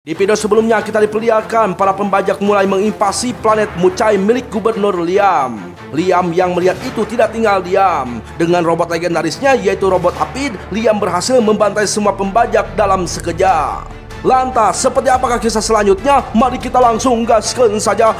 Di video sebelumnya kita diperlihatkan para pembajak mulai menginvasi planet Mucai milik Gubernur Liam. Liam yang melihat itu tidak tinggal diam. Dengan robot legendarisnya yaitu robot Apid, Liam berhasil membantai semua pembajak dalam sekejap. Lantas, seperti apakah kisah selanjutnya? Mari kita langsung gaskan saja.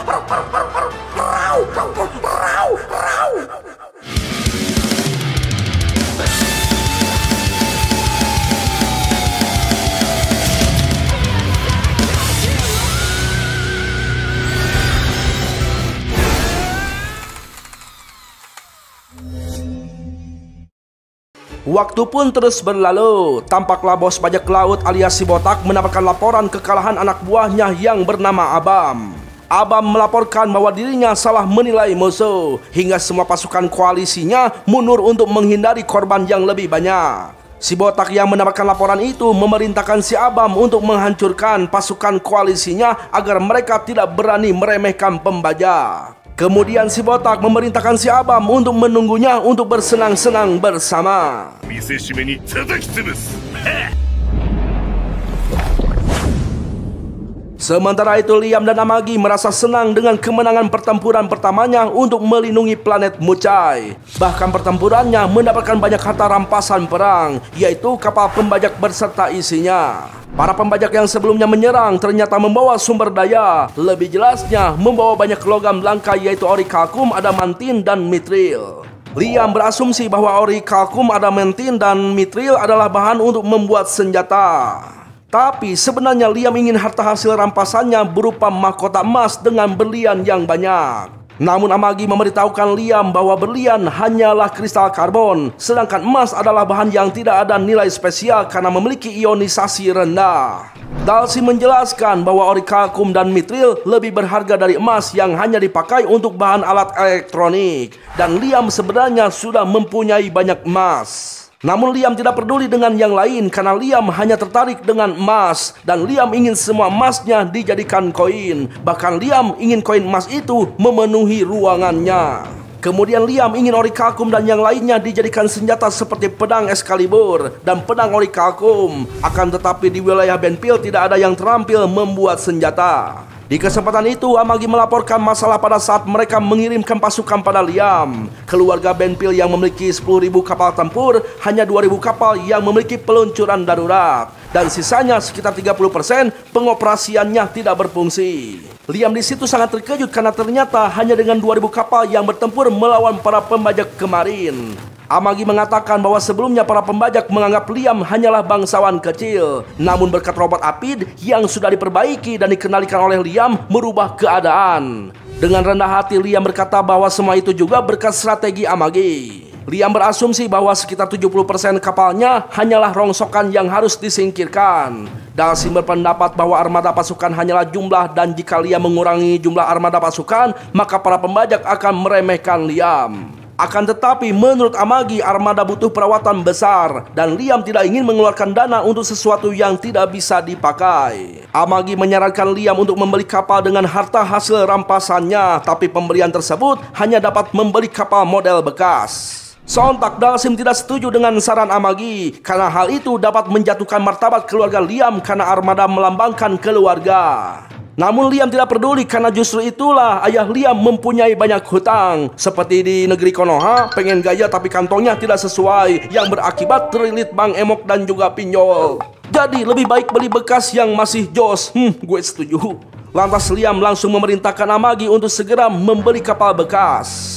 Waktu pun terus berlalu. Tampaklah bos bajak laut alias si botak mendapatkan laporan kekalahan anak buahnya yang bernama Abam. Abam melaporkan bahwa dirinya salah menilai musuh, hingga semua pasukan koalisinya mundur untuk menghindari korban yang lebih banyak. Si botak yang mendapatkan laporan itu memerintahkan si Abam untuk menghancurkan pasukan koalisinya agar mereka tidak berani meremehkan pembajak. Kemudian si botak memerintahkan si Abam untuk menunggunya untuk bersenang-senang bersama. Sementara itu Liam dan Amagi merasa senang dengan kemenangan pertempuran pertamanya untuk melindungi planet Mucai. Bahkan pertempurannya mendapatkan banyak harta rampasan perang, yaitu kapal pembajak berserta isinya. Para pembajak yang sebelumnya menyerang ternyata membawa sumber daya, lebih jelasnya membawa banyak logam langka yaitu orichalcum, adamantin, dan mithril. Liam berasumsi bahwa orichalcum, adamantin, dan mithril adalah bahan untuk membuat senjata. Tapi sebenarnya Liam ingin harta hasil rampasannya berupa mahkota emas dengan berlian yang banyak. Namun Amagi memberitahukan Liam bahwa berlian hanyalah kristal karbon, sedangkan emas adalah bahan yang tidak ada nilai spesial karena memiliki ionisasi rendah. Dalsim menjelaskan bahwa orichalcum dan mithril lebih berharga dari emas yang hanya dipakai untuk bahan alat elektronik. Dan Liam sebenarnya sudah mempunyai banyak emas. Namun Liam tidak peduli dengan yang lain karena Liam hanya tertarik dengan emas. Dan Liam ingin semua emasnya dijadikan koin. Bahkan Liam ingin koin emas itu memenuhi ruangannya. Kemudian Liam ingin orichalcum dan yang lainnya dijadikan senjata seperti pedang Excalibur dan pedang orichalcum. Akan tetapi di wilayah Benpil tidak ada yang terampil membuat senjata. Di kesempatan itu, Amagi melaporkan masalah pada saat mereka mengirimkan pasukan pada Liam. Keluarga Benpil yang memiliki 10.000 kapal tempur, hanya 2.000 kapal yang memiliki peluncuran darurat. Dan sisanya sekitar 30% pengoperasiannya tidak berfungsi. Liam di situ sangat terkejut karena ternyata hanya dengan 2.000 kapal yang bertempur melawan para pembajak kemarin. Amagi mengatakan bahwa sebelumnya para pembajak menganggap Liam hanyalah bangsawan kecil. Namun berkat robot Apid yang sudah diperbaiki dan dikendalikan oleh Liam merubah keadaan. Dengan rendah hati Liam berkata bahwa semua itu juga berkat strategi Amagi. Liam berasumsi bahwa sekitar 70% kapalnya hanyalah rongsokan yang harus disingkirkan. Dalsim berpendapat bahwa armada pasukan hanyalah jumlah dan jika Liam mengurangi jumlah armada pasukan, maka para pembajak akan meremehkan Liam. Akan tetapi menurut Amagi armada butuh perawatan besar dan Liam tidak ingin mengeluarkan dana untuk sesuatu yang tidak bisa dipakai. Amagi menyarankan Liam untuk membeli kapal dengan harta hasil rampasannya, tapi pembelian tersebut hanya dapat membeli kapal model bekas. Sontak Dalsim tidak setuju dengan saran Amagi karena hal itu dapat menjatuhkan martabat keluarga Liam karena armada melambangkan keluarga. Namun Liam tidak peduli karena justru itulah ayah Liam mempunyai banyak hutang. Seperti di negeri Konoha, pengen gaya tapi kantongnya tidak sesuai, yang berakibat terlilit Bang Emok dan juga pinjol. Jadi lebih baik beli bekas yang masih jos. Gue setuju. Lantas Liam langsung memerintahkan Amagi untuk segera membeli kapal bekas.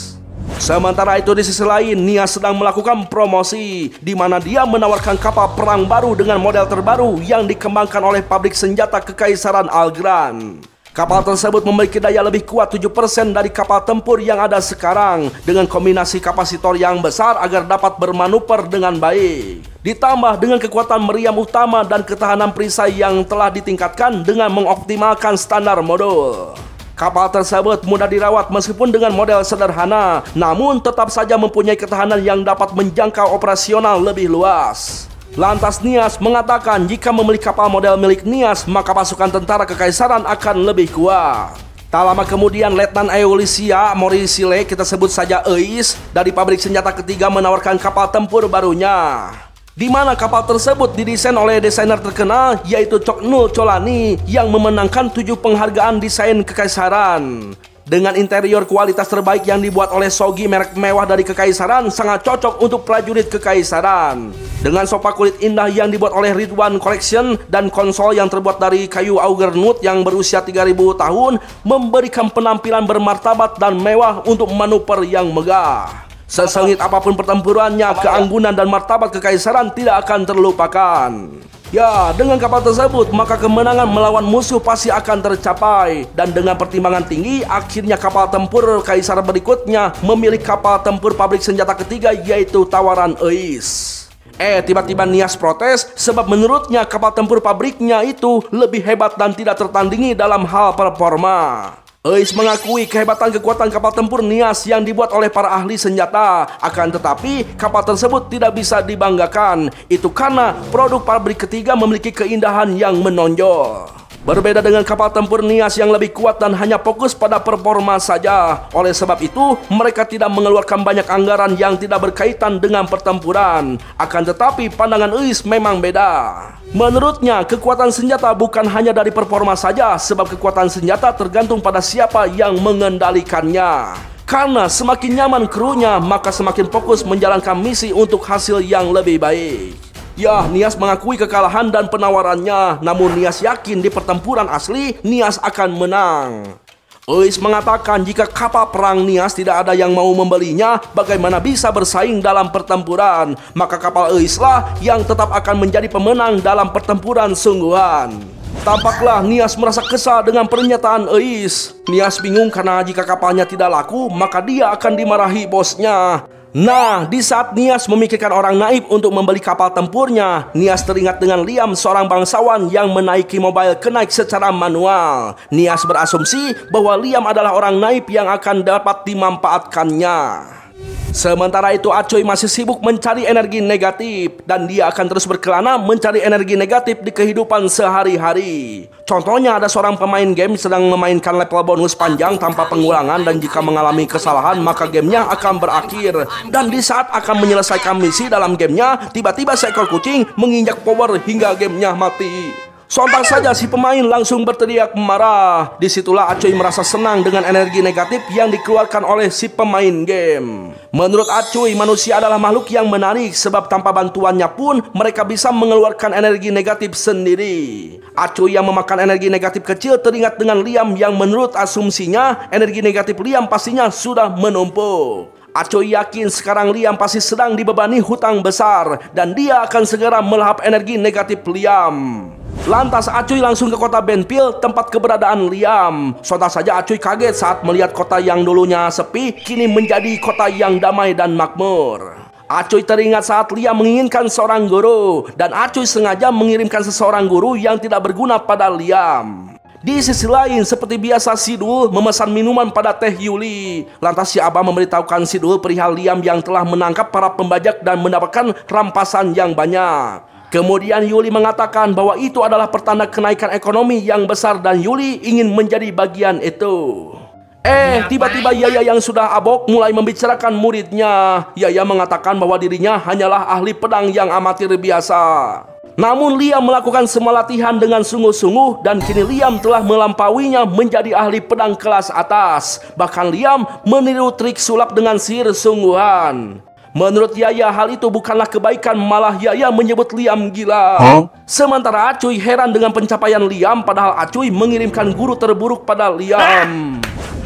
Sementara itu di sisi lain, Nia sedang melakukan promosi di mana dia menawarkan kapal perang baru dengan model terbaru yang dikembangkan oleh pabrik senjata Kekaisaran Algran. Kapal tersebut memiliki daya lebih kuat 7% dari kapal tempur yang ada sekarang dengan kombinasi kapasitor yang besar agar dapat bermanuver dengan baik. Ditambah dengan kekuatan meriam utama dan ketahanan perisai yang telah ditingkatkan dengan mengoptimalkan standar modul. Kapal tersebut mudah dirawat meskipun dengan model sederhana, namun tetap saja mempunyai ketahanan yang dapat menjangkau operasional lebih luas. Lantas Nias mengatakan jika membeli kapal model milik Nias, maka pasukan tentara kekaisaran akan lebih kuat. Tak lama kemudian Letnan Eulisia Morisile, kita sebut saja Eis, dari pabrik senjata ketiga menawarkan kapal tempur barunya. di mana kapal tersebut didesain oleh desainer terkenal yaitu Choknul Cholani yang memenangkan 7 penghargaan desain kekaisaran. Dengan interior kualitas terbaik yang dibuat oleh Shogi merek mewah dari kekaisaran sangat cocok untuk prajurit kekaisaran. Dengan sofa kulit indah yang dibuat oleh Ridwan Collection dan konsol yang terbuat dari kayu Augernoot yang berusia 3000 tahun memberikan penampilan bermartabat dan mewah untuk manuver yang megah. Sesengit apapun pertempurannya, keanggunan dan martabat kekaisaran tidak akan terlupakan. Ya, dengan kapal tersebut, maka kemenangan melawan musuh pasti akan tercapai. Dan dengan pertimbangan tinggi, akhirnya kapal tempur kaisar berikutnya memilih kapal tempur pabrik senjata ketiga, yaitu Tawaran Eis. Tiba-tiba Nias protes sebab menurutnya kapal tempur pabriknya itu lebih hebat dan tidak tertandingi dalam hal performa. Eis mengakui kehebatan kekuatan kapal tempur Nias yang dibuat oleh para ahli senjata. Akan tetapi kapal tersebut tidak bisa dibanggakan. Itu karena produk pabrik ketiga memiliki keindahan yang menonjol. Berbeda dengan kapal tempur Nias yang lebih kuat dan hanya fokus pada performa saja. Oleh sebab itu, mereka tidak mengeluarkan banyak anggaran yang tidak berkaitan dengan pertempuran. Akan tetapi pandangan Eis memang beda. Menurutnya, kekuatan senjata bukan hanya dari performa saja, sebab kekuatan senjata tergantung pada siapa yang mengendalikannya. Karena semakin nyaman krunya, maka semakin fokus menjalankan misi untuk hasil yang lebih baik. Ya, Nias mengakui kekalahan dan penawarannya, namun Nias yakin di pertempuran asli, Nias akan menang. Eis mengatakan jika kapal perang Nias tidak ada yang mau membelinya, bagaimana bisa bersaing dalam pertempuran? Maka kapal Eis lah yang tetap akan menjadi pemenang dalam pertempuran sungguhan. Tampaklah Nias merasa kesal dengan pernyataan Eis. Nias bingung karena jika kapalnya tidak laku, maka dia akan dimarahi bosnya. Nah, di saat Nias memikirkan orang naib untuk membeli kapal tempurnya, Nias teringat dengan Liam, seorang bangsawan yang menaiki Mobile Knight secara manual. Nias berasumsi bahwa Liam adalah orang naib yang akan dapat dimanfaatkannya. Sementara itu Acoy masih sibuk mencari energi negatif, dan dia akan terus berkelana mencari energi negatif di kehidupan sehari-hari. Contohnya ada seorang pemain game sedang memainkan level bonus panjang tanpa pengulangan, dan jika mengalami kesalahan maka gamenya akan berakhir. Dan di saat akan menyelesaikan misi dalam gamenya, tiba-tiba seekor kucing menginjak power hingga gamenya mati. Sontak saja si pemain langsung berteriak marah. Disitulah Acoy merasa senang dengan energi negatif yang dikeluarkan oleh si pemain game. Menurut Acoy, manusia adalah makhluk yang menarik sebab tanpa bantuannya pun mereka bisa mengeluarkan energi negatif sendiri. Acoy yang memakan energi negatif kecil teringat dengan Liam yang menurut asumsinya energi negatif Liam pastinya sudah menumpuk. Acoy yakin sekarang Liam pasti sedang dibebani hutang besar dan dia akan segera melahap energi negatif Liam. Lantas Acoy langsung ke kota Benpil, tempat keberadaan Liam. Sontak saja Acoy kaget saat melihat kota yang dulunya sepi kini menjadi kota yang damai dan makmur. Acoy teringat saat Liam menginginkan seorang guru, dan Acoy sengaja mengirimkan seseorang guru yang tidak berguna pada Liam. Di sisi lain, seperti biasa Sidul memesan minuman pada Teh Yuli. Lantas si Abah memberitahukan Sidul perihal Liam yang telah menangkap para pembajak dan mendapatkan rampasan yang banyak. Kemudian Yuli mengatakan bahwa itu adalah pertanda kenaikan ekonomi yang besar dan Yuli ingin menjadi bagian itu. Tiba-tiba Yaya yang sudah abok mulai membicarakan muridnya. Yaya mengatakan bahwa dirinya hanyalah ahli pedang yang amatir biasa. Namun Liam melakukan semua latihan dengan sungguh-sungguh dan kini Liam telah melampauinya menjadi ahli pedang kelas atas. Bahkan Liam meniru trik sulap dengan sihir sungguhan. Menurut Yaya hal itu bukanlah kebaikan, malah Yaya menyebut Liam gila. Sementara Acoy heran dengan pencapaian Liam, padahal Acoy mengirimkan guru terburuk pada Liam.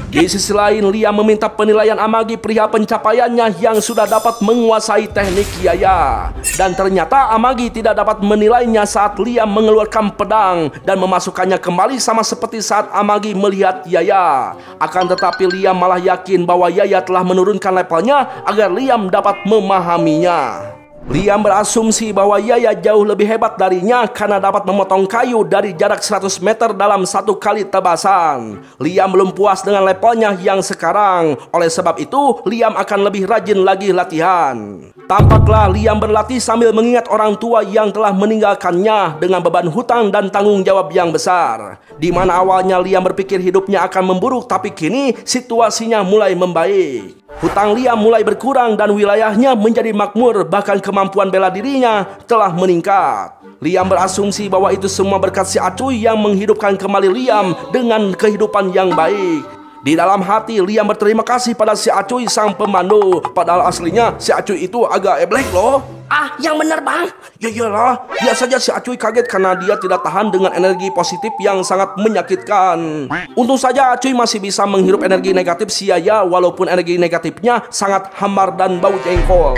Di sisi lain, Liam meminta penilaian Amagi perihal pencapaiannya yang sudah dapat menguasai teknik Yaya. Dan ternyata Amagi tidak dapat menilainya saat Liam mengeluarkan pedang dan memasukkannya kembali sama seperti saat Amagi melihat Yaya. Akan tetapi Liam malah yakin bahwa Yaya telah menurunkan levelnya agar Liam dapat memahaminya. Liam berasumsi bahwa Yaya jauh lebih hebat darinya karena dapat memotong kayu dari jarak 100 meter dalam satu kali tebasan. Liam belum puas dengan levelnya yang sekarang. Oleh sebab itu, Liam akan lebih rajin lagi latihan. Tampaklah Liam berlatih sambil mengingat orang tua yang telah meninggalkannya dengan beban hutang dan tanggung jawab yang besar. Di mana awalnya Liam berpikir hidupnya akan memburuk, tapi kini situasinya mulai membaik. Hutang Liam mulai berkurang dan wilayahnya menjadi makmur, bahkan kemampuan bela dirinya telah meningkat. Liam berasumsi bahwa itu semua berkat si Acuy yang menghidupkan kembali Liam dengan kehidupan yang baik. Di dalam hati Liam berterima kasih pada si Acuy sang pemandu. Padahal aslinya si Acuy itu agak eblek loh. Ah, yang bener bang. Ya iyalah, biasanya si Acuy kaget karena dia tidak tahan dengan energi positif yang sangat menyakitkan. Untung saja Acuy masih bisa menghirup energi negatif si Yaya, walaupun energi negatifnya sangat hambar dan bau jengkol.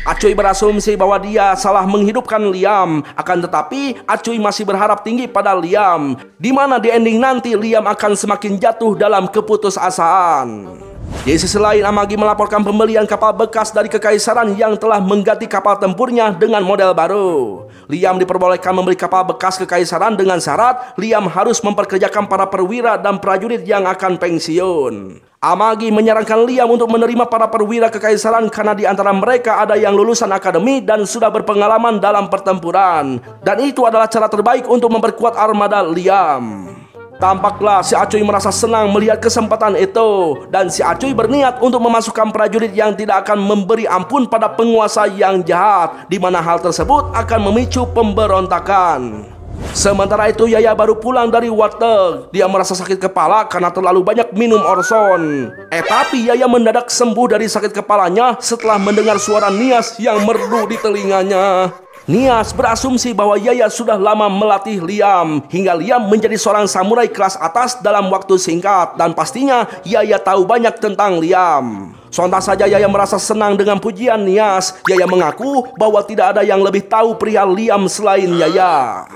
Acuy berasumsi bahwa dia salah menghidupkan Liam, akan tetapi Acuy masih berharap tinggi pada Liam, di mana di ending nanti Liam akan semakin jatuh dalam keputusasaan. Di sisi lain, Amagi melaporkan pembelian kapal bekas dari Kekaisaran yang telah mengganti kapal tempurnya dengan model baru. Liam diperbolehkan membeli kapal bekas Kekaisaran dengan syarat Liam harus memperkerjakan para perwira dan prajurit yang akan pensiun. Amagi menyarankan Liam untuk menerima para perwira Kekaisaran karena di antara mereka ada yang lulusan akademi dan sudah berpengalaman dalam pertempuran. Dan itu adalah cara terbaik untuk memperkuat armada Liam. Tampaklah si Acuy merasa senang melihat kesempatan itu, dan si Acuy berniat untuk memasukkan prajurit yang tidak akan memberi ampun pada penguasa yang jahat, di mana hal tersebut akan memicu pemberontakan. Sementara itu Yaya baru pulang dari warteg. Dia merasa sakit kepala karena terlalu banyak minum Orson. Tapi Yaya mendadak sembuh dari sakit kepalanya setelah mendengar suara Nias yang merdu di telinganya. Nias berasumsi bahwa Yaya sudah lama melatih Liam hingga Liam menjadi seorang samurai kelas atas dalam waktu singkat, dan pastinya Yaya tahu banyak tentang Liam. Sontak saja Yaya merasa senang dengan pujian Nias. Yaya mengaku bahwa tidak ada yang lebih tahu perihal Liam selain Yaya.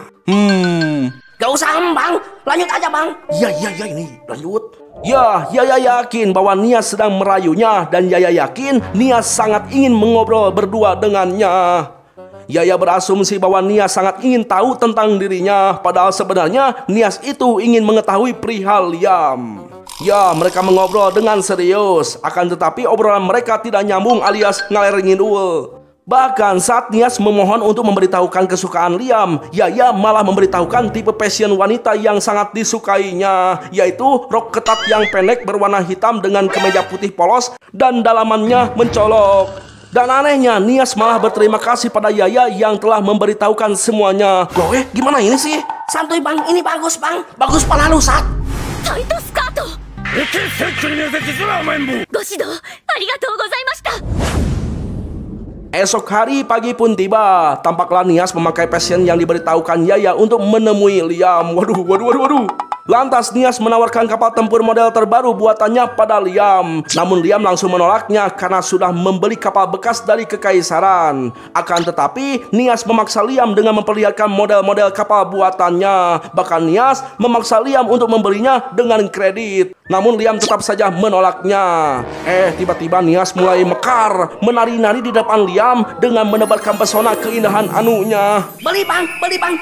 Gak usah bang, lanjut aja bang. Ya ini lanjut. Ya, Yaya yakin bahwa Nias sedang merayunya, dan Yaya yakin Nias sangat ingin mengobrol berdua dengannya. Yaya berasumsi bahwa Nias sangat ingin tahu tentang dirinya, padahal sebenarnya Nias itu ingin mengetahui perihal Liam. Ya, mereka mengobrol dengan serius, akan tetapi obrolan mereka tidak nyambung alias ngaler ngidul. Bahkan saat Nias memohon untuk memberitahukan kesukaan Liam, Yaya malah memberitahukan tipe fashion wanita yang sangat disukainya, yaitu rok ketat yang pendek berwarna hitam dengan kemeja putih polos dan dalamannya mencolok. Dan anehnya, Nias malah berterima kasih pada Yaya yang telah memberitahukan semuanya. Loh, gimana ini sih? Santuy bang, ini bagus bang. Bagus pala lu, Sat. Tight skirt. Goshido, arigatou gozaimashita. Esok hari pagi pun tiba. Tampaklah Nias memakai passion yang diberitahukan Yaya untuk menemui Liam. Waduh. Lantas Nias menawarkan kapal tempur model terbaru buatannya pada Liam. Namun Liam langsung menolaknya karena sudah membeli kapal bekas dari Kekaisaran. Akan tetapi Nias memaksa Liam dengan memperlihatkan model-model kapal buatannya. Bahkan Nias memaksa Liam untuk membelinya dengan kredit. Namun Liam tetap saja menolaknya. Tiba-tiba Nias mulai mekar, menari-nari di depan Liam dengan menebarkan pesona keindahan anunya. Beli bang,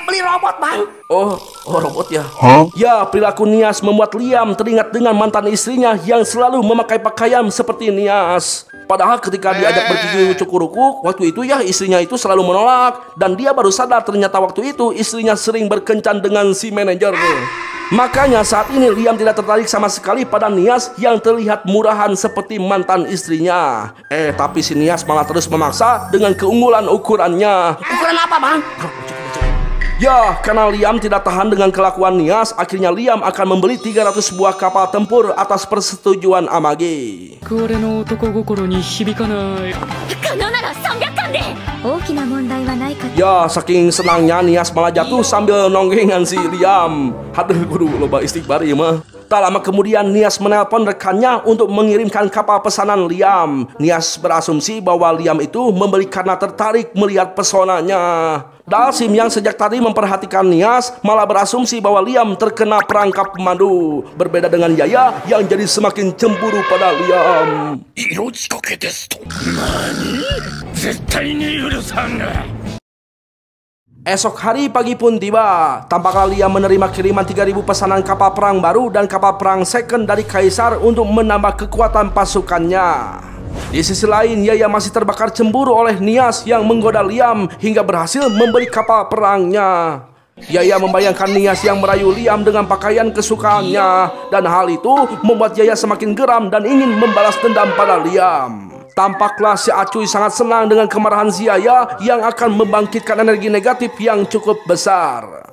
beli robot bang. Oh robot ya? Ya, perilaku Nias membuat Liam teringat dengan mantan istrinya yang selalu memakai pakaian seperti Nias. Padahal ketika diajak bergigi cukur-ukuk, waktu itu ya istrinya itu selalu menolak. Dan dia baru sadar ternyata waktu itu istrinya sering berkencan dengan si manajer. Makanya saat ini Liam tidak tertarik sama sekali pada Nias yang terlihat murahan seperti mantan istrinya. Tapi si Nias malah terus memaksa dengan keunggulan ukurannya. Ukuran apa bang? Ya, karena Liam tidak tahan dengan kelakuan Nias, akhirnya Liam akan membeli 300 buah kapal tempur atas persetujuan Amagi. Ya, saking senangnya Nias malah jatuh sambil nonggengan si Liam. Aduh, kudu loba istighbar ya mah. Tak lama kemudian Nias menelpon rekannya untuk mengirimkan kapal pesanan Liam. Nias berasumsi bahwa Liam itu membeli karena tertarik melihat pesonanya. Dalsim yang sejak tadi memperhatikan Nias malah berasumsi bahwa Liam terkena perangkap pemandu. Berbeda dengan Yaya yang jadi semakin cemburu pada Liam. Esok hari pagi pun tiba. Tampaklah Liam menerima kiriman 3.000 pesanan kapal perang baru dan kapal perang second dari Kaisar untuk menambah kekuatan pasukannya. Di sisi lain, Yaya masih terbakar cemburu oleh Nias yang menggoda Liam hingga berhasil membeli kapal perangnya. Yaya membayangkan Nias yang merayu Liam dengan pakaian kesukaannya, dan hal itu membuat Yaya semakin geram dan ingin membalas dendam pada Liam. Tampaklah si Acuy sangat senang dengan kemarahan si Yaya yang akan membangkitkan energi negatif yang cukup besar.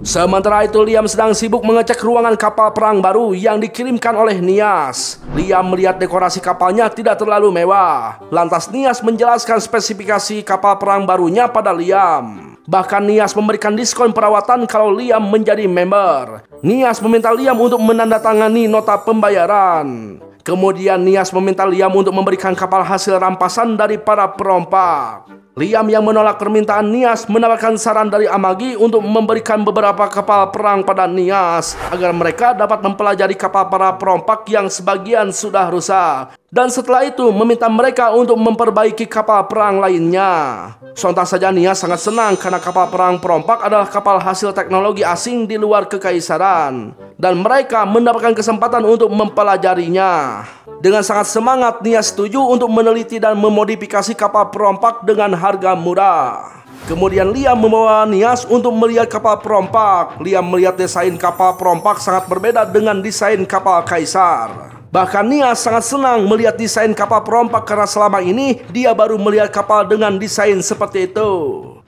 Sementara itu Liam sedang sibuk mengecek ruangan kapal perang baru yang dikirimkan oleh Nias. Liam melihat dekorasi kapalnya tidak terlalu mewah. Lantas Nias menjelaskan spesifikasi kapal perang barunya pada Liam. Bahkan Nias memberikan diskon perawatan kalau Liam menjadi member. Nias meminta Liam untuk menandatangani nota pembayaran. Kemudian Nias meminta Liam untuk memberikan kapal hasil rampasan dari para perompak. Liam yang menolak permintaan Nias menawarkan saran dari Amagi untuk memberikan beberapa kapal perang pada Nias agar mereka dapat mempelajari kapal para perompak yang sebagian sudah rusak. Dan setelah itu meminta mereka untuk memperbaiki kapal perang lainnya. Sontak saja Nias sangat senang karena kapal perang perompak adalah kapal hasil teknologi asing di luar kekaisaran. Dan mereka mendapatkan kesempatan untuk mempelajarinya. Dengan sangat semangat Nias setuju untuk meneliti dan memodifikasi kapal perompak dengan harga murah. Kemudian Liam membawa Nias untuk melihat kapal perompak. Liam melihat desain kapal perompak sangat berbeda dengan desain kapal kaisar. Bahkan Nias sangat senang melihat desain kapal perompak karena selama ini dia baru melihat kapal dengan desain seperti itu.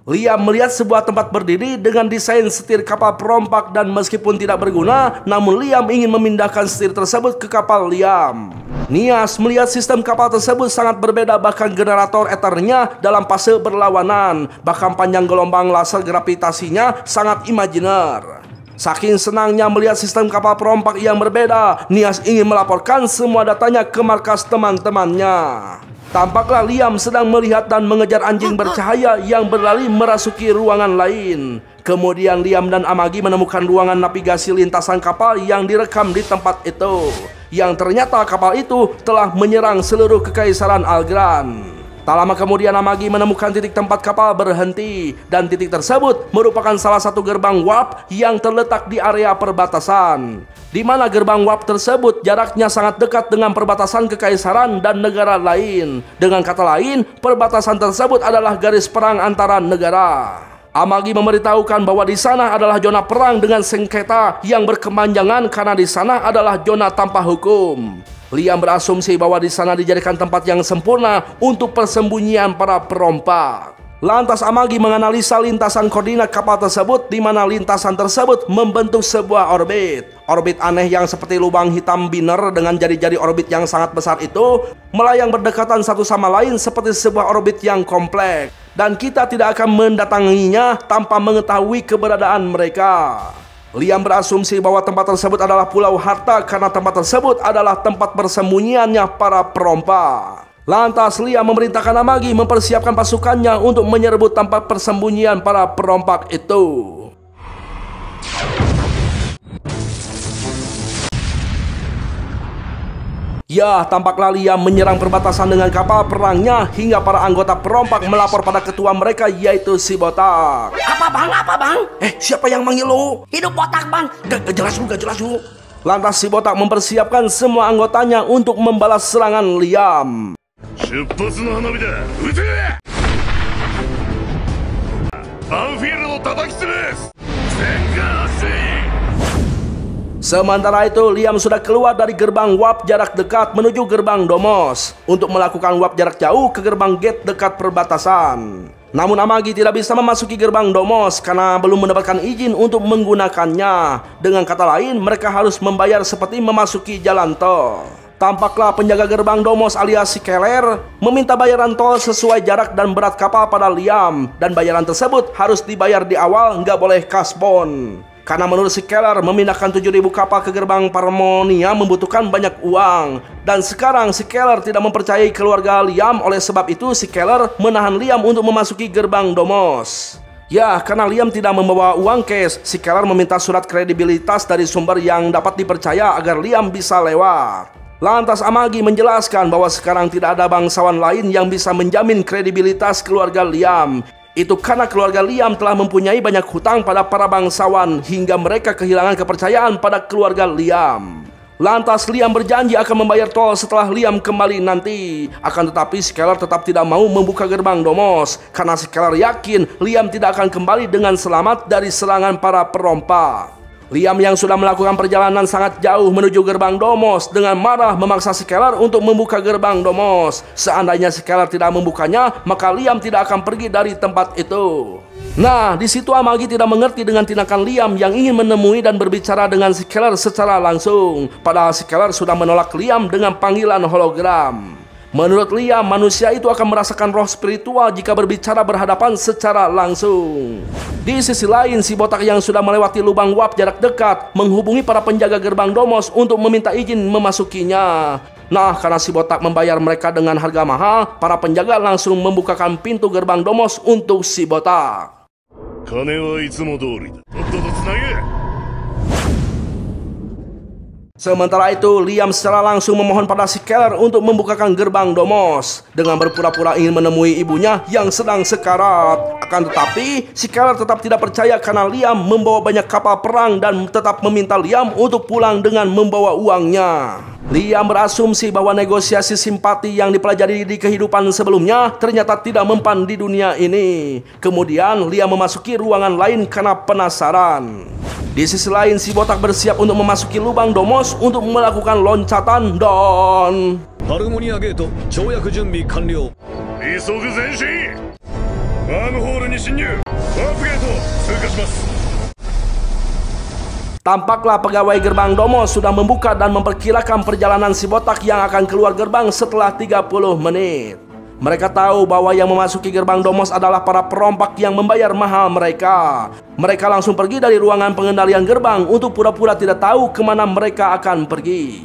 Liam melihat sebuah tempat berdiri dengan desain setir kapal perompak dan meskipun tidak berguna, namun Liam ingin memindahkan setir tersebut ke kapal Liam. Nias melihat sistem kapal tersebut sangat berbeda, bahkan generator ethernya dalam fase berlawanan. Bahkan panjang gelombang laser gravitasinya sangat imajiner. Saking senangnya melihat sistem kapal perompak yang berbeda, Nias ingin melaporkan semua datanya ke markas teman-temannya. Tampaklah Liam sedang melihat dan mengejar anjing bercahaya yang berlari merasuki ruangan lain. Kemudian Liam dan Amagi menemukan ruangan navigasi lintasan kapal yang direkam di tempat itu. Yang ternyata kapal itu telah menyerang seluruh kekaisaran Algran. Tak lama kemudian Amagi menemukan titik tempat kapal berhenti. Dan titik tersebut merupakan salah satu gerbang warp yang terletak di area perbatasan. Di mana gerbang warp tersebut jaraknya sangat dekat dengan perbatasan kekaisaran dan negara lain. Dengan kata lain, perbatasan tersebut adalah garis perang antara negara. Amagi memberitahukan bahwa di sana adalah zona perang dengan sengketa yang berkepanjangan karena di sana adalah zona tanpa hukum. Liam berasumsi bahwa di sana dijadikan tempat yang sempurna untuk persembunyian para perompak. Lantas Amagi menganalisa lintasan koordinat kapal tersebut, di mana lintasan tersebut membentuk sebuah orbit. Orbit aneh yang seperti lubang hitam biner dengan jari-jari orbit yang sangat besar itu melayang berdekatan satu sama lain seperti sebuah orbit yang kompleks. Dan kita tidak akan mendatanginya tanpa mengetahui keberadaan mereka. Liam berasumsi bahwa tempat tersebut adalah Pulau Harta karena tempat tersebut adalah tempat persembunyiannya para perompak. Lantas Liam memerintahkan Amagi mempersiapkan pasukannya untuk menyerbu tempat persembunyian para perompak itu. Ya, tampaklah Liam menyerang perbatasan dengan kapal perangnya hingga para anggota perompak melapor pada ketua mereka, yaitu si Botak. Apa bang? Apa bang? Siapa yang manggil lo? Hidup botak bang. Gak jelas lu. Lantas si Botak mempersiapkan semua anggotanya untuk membalas serangan Liam. Sementara itu Liam sudah keluar dari gerbang warp jarak dekat menuju gerbang Domos untuk melakukan warp jarak jauh ke gerbang gate dekat perbatasan. Namun Amagi tidak bisa memasuki gerbang Domos karena belum mendapatkan izin untuk menggunakannya. Dengan kata lain, mereka harus membayar seperti memasuki jalan tol. Tampaklah penjaga gerbang Domos alias si Keller meminta bayaran tol sesuai jarak dan berat kapal pada Liam. Dan bayaran tersebut harus dibayar di awal, nggak boleh kasbon. Karena menurut si Keller, memindahkan 7.000 kapal ke gerbang Parmonia membutuhkan banyak uang. Dan sekarang si Keller tidak mempercayai keluarga Liam, oleh sebab itu si Keller menahan Liam untuk memasuki gerbang Domos. Ya, karena Liam tidak membawa uang cash, si Keller meminta surat kredibilitas dari sumber yang dapat dipercaya agar Liam bisa lewat. Lantas Amagi menjelaskan bahwa sekarang tidak ada bangsawan lain yang bisa menjamin kredibilitas keluarga Liam. Itu karena keluarga Liam telah mempunyai banyak hutang pada para bangsawan hingga mereka kehilangan kepercayaan pada keluarga Liam. Lantas Liam berjanji akan membayar tol setelah Liam kembali nanti. Akan tetapi Skeller tetap tidak mau membuka gerbang Domos karena Skeller yakin Liam tidak akan kembali dengan selamat dari serangan para perompak. Liam yang sudah melakukan perjalanan sangat jauh menuju gerbang Domos dengan marah memaksa Skeller untuk membuka gerbang Domos. Seandainya Skeller tidak membukanya, maka Liam tidak akan pergi dari tempat itu. Nah, di situ Amagi tidak mengerti dengan tindakan Liam yang ingin menemui dan berbicara dengan Skeller secara langsung. Padahal Skeller sudah menolak Liam dengan panggilan hologram. Menurut Liam, manusia itu akan merasakan roh spiritual jika berbicara berhadapan secara langsung. Di sisi lain, si botak yang sudah melewati lubang warp jarak dekat menghubungi para penjaga gerbang Domos untuk meminta izin memasukinya. Nah, karena si botak membayar mereka dengan harga mahal, para penjaga langsung membukakan pintu gerbang Domos untuk si botak. Sementara itu, Liam secara langsung memohon pada Skeller untuk membukakan gerbang Domos dengan berpura-pura ingin menemui ibunya yang sedang sekarat. Akan tetapi, Skeller tetap tidak percaya karena Liam membawa banyak kapal perang dan tetap meminta Liam untuk pulang dengan membawa uangnya. Liam berasumsi bahwa negosiasi simpati yang dipelajari di kehidupan sebelumnya ternyata tidak mempan di dunia ini. Kemudian Liam memasuki ruangan lain karena penasaran. Di sisi lain, si botak bersiap untuk memasuki lubang Domos untuk melakukan loncatan dan... Harmonia Gate 跳躍準備完了。急ぐ前進。ワームホールに侵入。ワープゲート通過します。Tampaklah pegawai gerbang Domos sudah membuka dan memperkirakan perjalanan si botak yang akan keluar gerbang setelah 30 menit. Mereka tahu bahwa yang memasuki gerbang Domos adalah para perompak yang membayar mahal mereka. Mereka langsung pergi dari ruangan pengendalian gerbang untuk pura-pura tidak tahu kemana mereka akan pergi.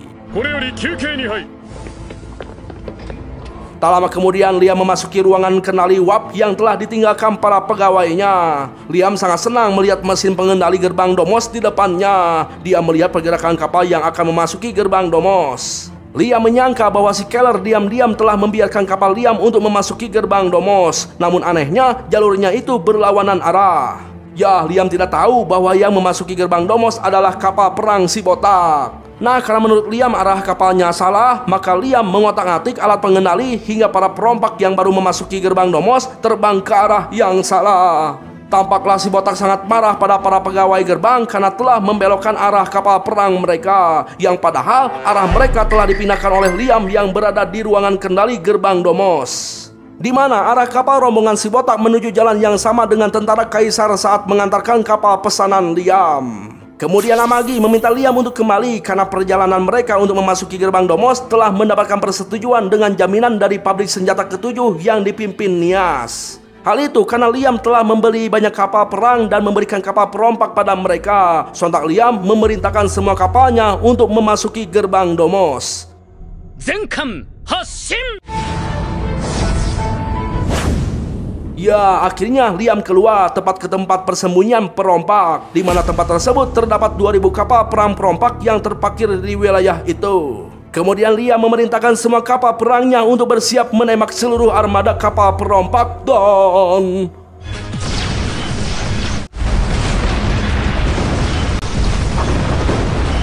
Tak lama kemudian Liam memasuki ruangan kendali warp yang telah ditinggalkan para pegawainya. Liam sangat senang melihat mesin pengendali gerbang Domos di depannya. Dia melihat pergerakan kapal yang akan memasuki gerbang Domos. Liam menyangka bahwa si Skeller diam-diam telah membiarkan kapal Liam untuk memasuki gerbang Domos. Namun anehnya jalurnya itu berlawanan arah. Ya, Liam tidak tahu bahwa yang memasuki gerbang Domos adalah kapal perang si botak. Nah, karena menurut Liam arah kapalnya salah, maka Liam mengotak-atik alat pengendali hingga para perompak yang baru memasuki gerbang Domos terbang ke arah yang salah. Tampaklah si botak sangat marah pada para pegawai gerbang karena telah membelokkan arah kapal perang mereka, yang padahal arah mereka telah dipindahkan oleh Liam yang berada di ruangan kendali gerbang Domos. Di mana arah kapal rombongan si botak menuju jalan yang sama dengan tentara kaisar saat mengantarkan kapal pesanan Liam. Kemudian Amagi meminta Liam untuk kembali karena perjalanan mereka untuk memasuki gerbang Domos telah mendapatkan persetujuan dengan jaminan dari pabrik senjata ketujuh yang dipimpin Nias. Hal itu karena Liam telah membeli banyak kapal perang dan memberikan kapal perompak pada mereka. Sontak Liam memerintahkan semua kapalnya untuk memasuki gerbang Domos. Zenkan Hashim. Ya, akhirnya Liam keluar tepat ke tempat persembunyian perompak, di mana tempat tersebut terdapat 2000 kapal perang perompak yang terparkir di wilayah itu. Kemudian Liam memerintahkan semua kapal perangnya untuk bersiap menembak seluruh armada kapal perompak dan...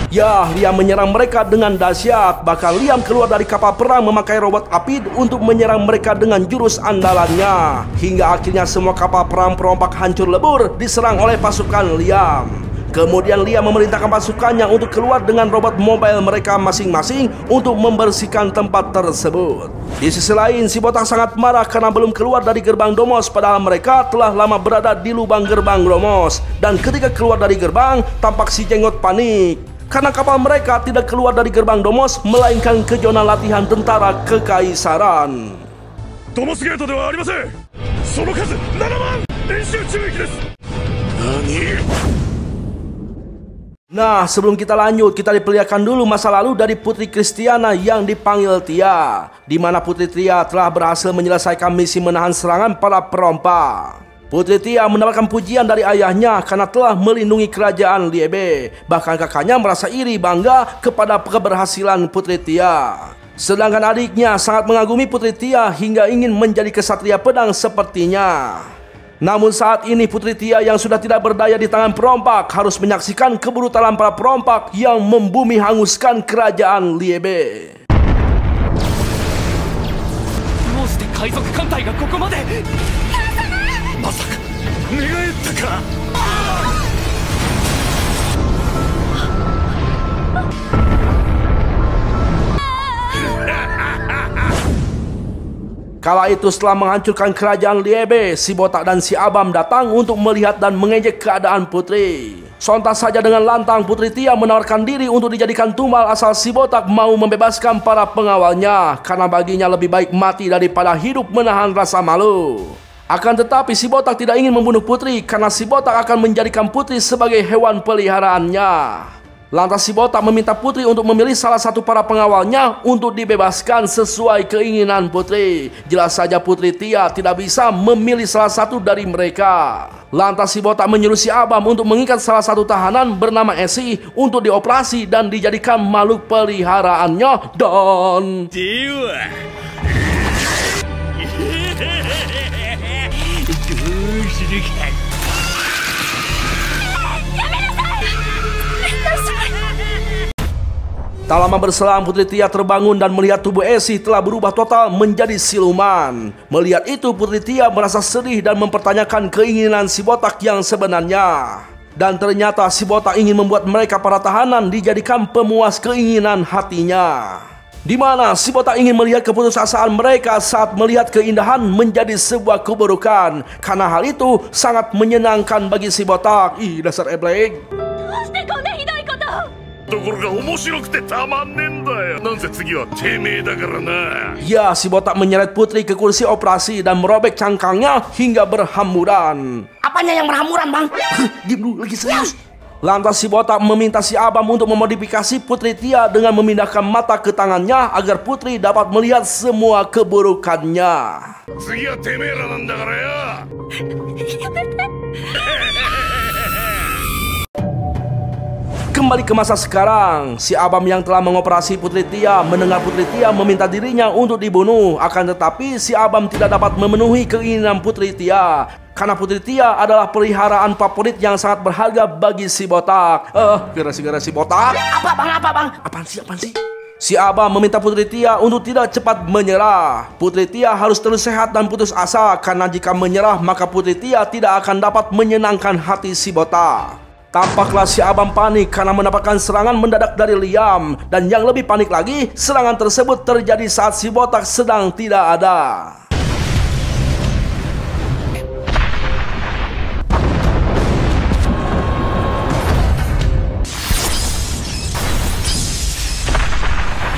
Ya, Liam menyerang mereka dengan dahsyat. Bahkan Liam keluar dari kapal perang memakai robot api untuk menyerang mereka dengan jurus andalannya. Hingga akhirnya semua kapal perang perompak hancur lebur diserang oleh pasukan Liam. Kemudian Liam memerintahkan pasukannya untuk keluar dengan robot mobile mereka masing-masing untuk membersihkan tempat tersebut. Di sisi lain, si botak sangat marah karena belum keluar dari gerbang Domos, padahal mereka telah lama berada di lubang gerbang Domos. Dan ketika keluar dari gerbang, tampak si jenggot panik karena kapal mereka tidak keluar dari gerbang Domos, melainkan ke zona latihan tentara kekaisaran. Domos Gate ではありません。その数7万。練習中域です。何？ Nah, sebelum kita lanjut, kita diperlihatkan dulu masa lalu dari Putri Kristiana yang dipanggil Tia, di mana Putri Tia telah berhasil menyelesaikan misi menahan serangan para perompak. Putri Tia mendapatkan pujian dari ayahnya karena telah melindungi kerajaan Liebe. Bahkan kakaknya merasa iri bangga kepada keberhasilan Putri Tia. Sedangkan adiknya sangat mengagumi Putri Tia hingga ingin menjadi kesatria pedang sepertinya. Namun saat ini Putri Tia yang sudah tidak berdaya di tangan perompak harus menyaksikan kebrutalan para perompak yang membumi hanguskan kerajaan Liebe. Kala itu setelah menghancurkan kerajaan Liebe, si botak dan si abam datang untuk melihat dan mengejek keadaan putri. Sontak saja dengan lantang Putri Tia menawarkan diri untuk dijadikan tumbal asal si botak mau membebaskan para pengawalnya, karena baginya lebih baik mati daripada hidup menahan rasa malu. Akan tetapi si botak tidak ingin membunuh putri karena si botak akan menjadikan putri sebagai hewan peliharaannya. Lantas si botak meminta putri untuk memilih salah satu para pengawalnya untuk dibebaskan sesuai keinginan putri. Jelas saja Putri Tia tidak bisa memilih salah satu dari mereka. Lantas si botak menyuruh si abam untuk mengikat salah satu tahanan bernama Esi untuk dioperasi dan dijadikan makhluk peliharaannya dan... Tak lama berselang Putri Tia terbangun dan melihat tubuh Esi telah berubah total menjadi siluman. Melihat itu Putri Tia merasa sedih dan mempertanyakan keinginan si botak yang sebenarnya. Dan ternyata si botak ingin membuat mereka para tahanan dijadikan pemuas keinginan hatinya. Di mana si botak ingin melihat keputusasaan mereka saat melihat keindahan menjadi sebuah keburukan. Karena hal itu sangat menyenangkan bagi si botak. Ih, dasar eblek. ところが面白くてたまんねんだよ。なんせ次はてめえだからな。 Ya, si botak menyeret putri ke kursi operasi dan merobek cangkangnya hingga berhamburan. Apanya yang berhamburan, Bang? Diam dulu, lagi serius. Lantas si botak meminta si abam untuk memodifikasi Putri Tia dengan memindahkan mata ke tangannya agar putri dapat melihat semua keburukannya. 次はてめえらなんだからよ。 Kembali ke masa sekarang, si abam yang telah mengoperasi Putri Tia mendengar Putri Tia meminta dirinya untuk dibunuh. Akan tetapi si abam tidak dapat memenuhi keinginan Putri Tia, karena Putri Tia adalah peliharaan favorit yang sangat berharga bagi si botak. Gara-gara si botak. Apa, Bang? Apa, Bang? Apaan sih? Si abam meminta Putri Tia untuk tidak cepat menyerah. Putri Tia harus terus sehat dan putus asa, karena jika menyerah maka Putri Tia tidak akan dapat menyenangkan hati si botak. Tampaklah si abam panik karena mendapatkan serangan mendadak dari Liam. Dan yang lebih panik lagi, serangan tersebut terjadi saat si botak sedang tidak ada.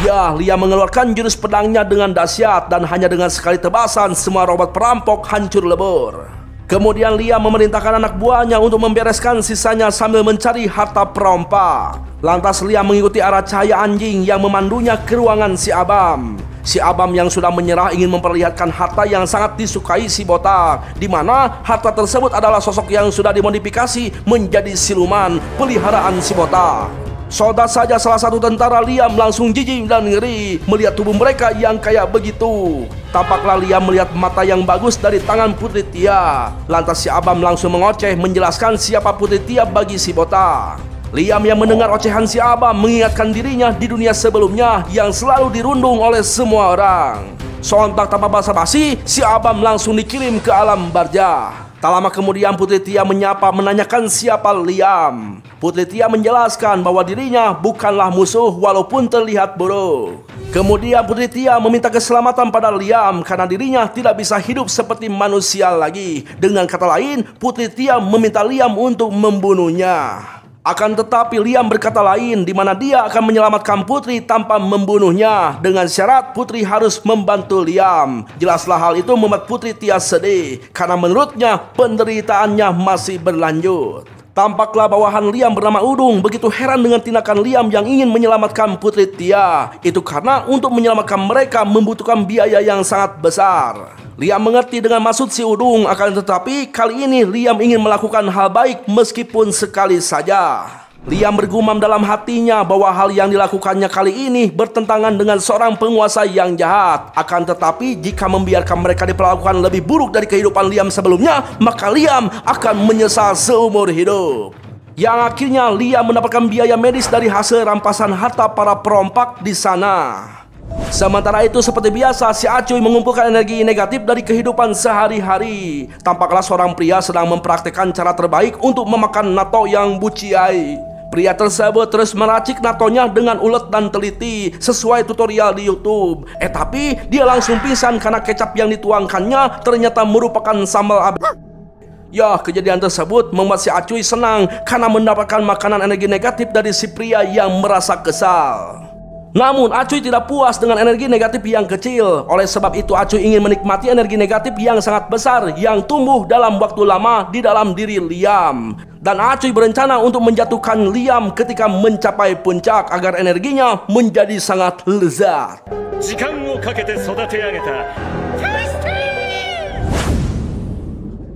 Ya, Liam mengeluarkan jurus pedangnya dengan dahsyat dan hanya dengan sekali tebasan semua robot perampok hancur lebur. Kemudian Liam memerintahkan anak buahnya untuk membereskan sisanya sambil mencari harta perompak. Lantas Liam mengikuti arah cahaya anjing yang memandunya ke ruangan si abam. Si abam yang sudah menyerah ingin memperlihatkan harta yang sangat disukai si botak, di mana harta tersebut adalah sosok yang sudah dimodifikasi menjadi siluman peliharaan si botak. Sontak saja salah satu tentara Liam langsung jijik dan ngeri melihat tubuh mereka yang kayak begitu. Tampaklah Liam melihat mata yang bagus dari tangan Putri Tia. Lantas si abam langsung mengoceh menjelaskan siapa Putri Tia bagi si botak. Liam yang mendengar ocehan si abam mengingatkan dirinya di dunia sebelumnya yang selalu dirundung oleh semua orang. Sontak tanpa basa-basi, si abam langsung dikirim ke alam barjah. Tak lama kemudian Putri Tia menyapa menanyakan siapa Liam. Putri Tia menjelaskan bahwa dirinya bukanlah musuh walaupun terlihat buruk. Kemudian Putri Tia meminta keselamatan pada Liam karena dirinya tidak bisa hidup seperti manusia lagi. Dengan kata lain, Putri Tia meminta Liam untuk membunuhnya. Akan tetapi Liam berkata lain, di mana dia akan menyelamatkan Putri tanpa membunuhnya, dengan syarat Putri harus membantu Liam. Jelaslah hal itu membuat Putri Tia sedih karena menurutnya penderitaannya masih berlanjut. Tampaklah bawahan Liam bernama Udung begitu heran dengan tindakan Liam yang ingin menyelamatkan Putri Tia. Itu karena untuk menyelamatkan mereka membutuhkan biaya yang sangat besar. Liam mengerti dengan maksud si Udung, akan tetapi kali ini Liam ingin melakukan hal baik meskipun sekali saja. Liam bergumam dalam hatinya bahwa hal yang dilakukannya kali ini bertentangan dengan seorang penguasa yang jahat. Akan tetapi jika membiarkan mereka diperlakukan lebih buruk dari kehidupan Liam sebelumnya, maka Liam akan menyesal seumur hidup. Yang akhirnya Liam mendapatkan biaya medis dari hasil rampasan harta para perompak di sana. Sementara itu seperti biasa si Acuy mengumpulkan energi negatif dari kehidupan sehari-hari. Tampaklah seorang pria sedang mempraktikkan cara terbaik untuk memakan nato yang buciai. Pria tersebut terus meracik natonya dengan ulet dan teliti sesuai tutorial di YouTube. Tapi dia langsung pingsan karena kecap yang dituangkannya ternyata merupakan sambal abet. Ya, kejadian tersebut membuat si Acuy senang karena mendapatkan makanan energi negatif dari si pria yang merasa kesal. Namun Acuy tidak puas dengan energi negatif yang kecil. Oleh sebab itu Acuy ingin menikmati energi negatif yang sangat besar yang tumbuh dalam waktu lama di dalam diri Liam. Dan Acuy berencana untuk menjatuhkan Liam ketika mencapai puncak agar energinya menjadi sangat lezat.